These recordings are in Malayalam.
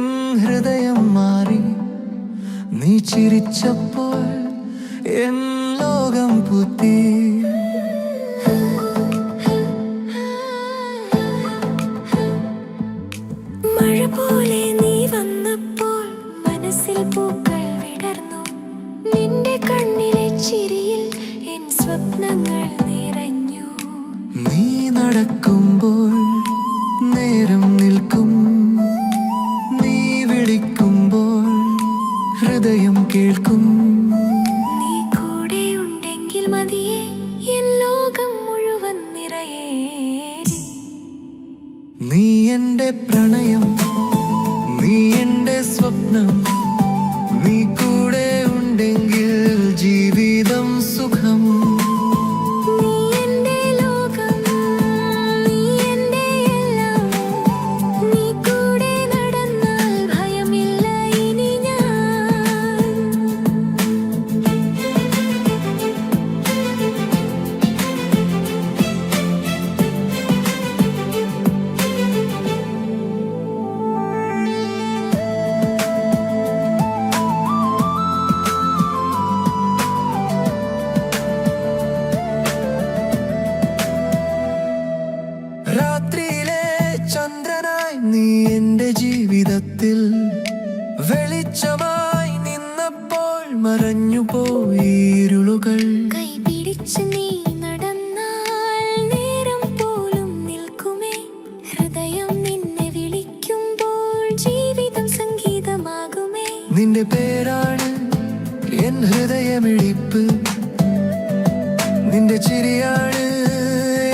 എൻ ഹൃദയം മാറി. നീ ചിരിച്ചപ്പോൾ എൻ ലോകം പുത്തി. മഴ പോലെ നീ വന്നപ്പോൾ മനസ്സിൽ പൂക്കൾ വിടർന്നു. നിന്റെ കണ്ണിലെ ചിരിയിൽ എൻ സ്വപ്നങ്ങൾ നിറഞ്ഞു. നീ നടക്കുമ്പോൾ നേരം നിൽക്കും. നീ വിളിക്കുമ്പോൾ ഹൃദയം കേൾക്കും. നീ കൂടെ ഉണ്ടെങ്കിൽ മതിയേ എൻ ലോകം മുഴുവൻ നിറയേ. നീ എൻ്റെ പ്രണയം, നീ എൻ്റെ സ്വപ്നം. നീ കൂടെ ഉണ്ടെങ്കിൽ ജീവിതം സുഖം. നീ എൻ്റെ ലോകം, നീ എൻ്റെ എല്ലാം. നീ കൂടെ നടന്നാൽ ഭയമില്ല ഇനി ഞാൻ. രാത്രിയിലെ ചന്ദ്രനായി നീ എൻ്റെ ജീവിതത്തിൽ വെളിച്ചമായി നിന്നപ്പോൾ മറഞ്ഞുപോയി ഇരുളുകൾ. കൈ പിടിച്ച് നീ നടന്നാൽ നേരം പോലും നിൽക്കുമേ. ഹൃദയം നിന്നെ വിളിക്കുമ്പോൾ ജീവിതം സംഗീതമാകുമേ. നിന്റെ പേരാണ് എൻ ഹൃദയമിടിപ്പ്. നിന്റെ ചിരിയാണ്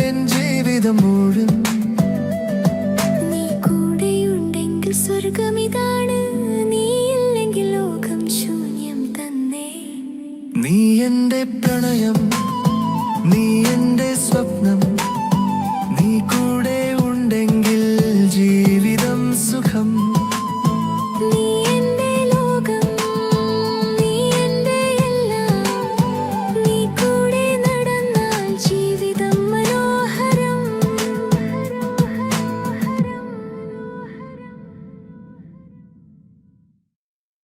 എൻ ജീവിതം മുഴുവൻ. നീ കൂടെയുണ്ടെങ്കിൽ സ്വർഗമിതാണ്. നീയില്ലെങ്കിൽ ലോകം ശൂന്യം തന്നെ. നീ എൻ്റെ പ്രണയം, നീ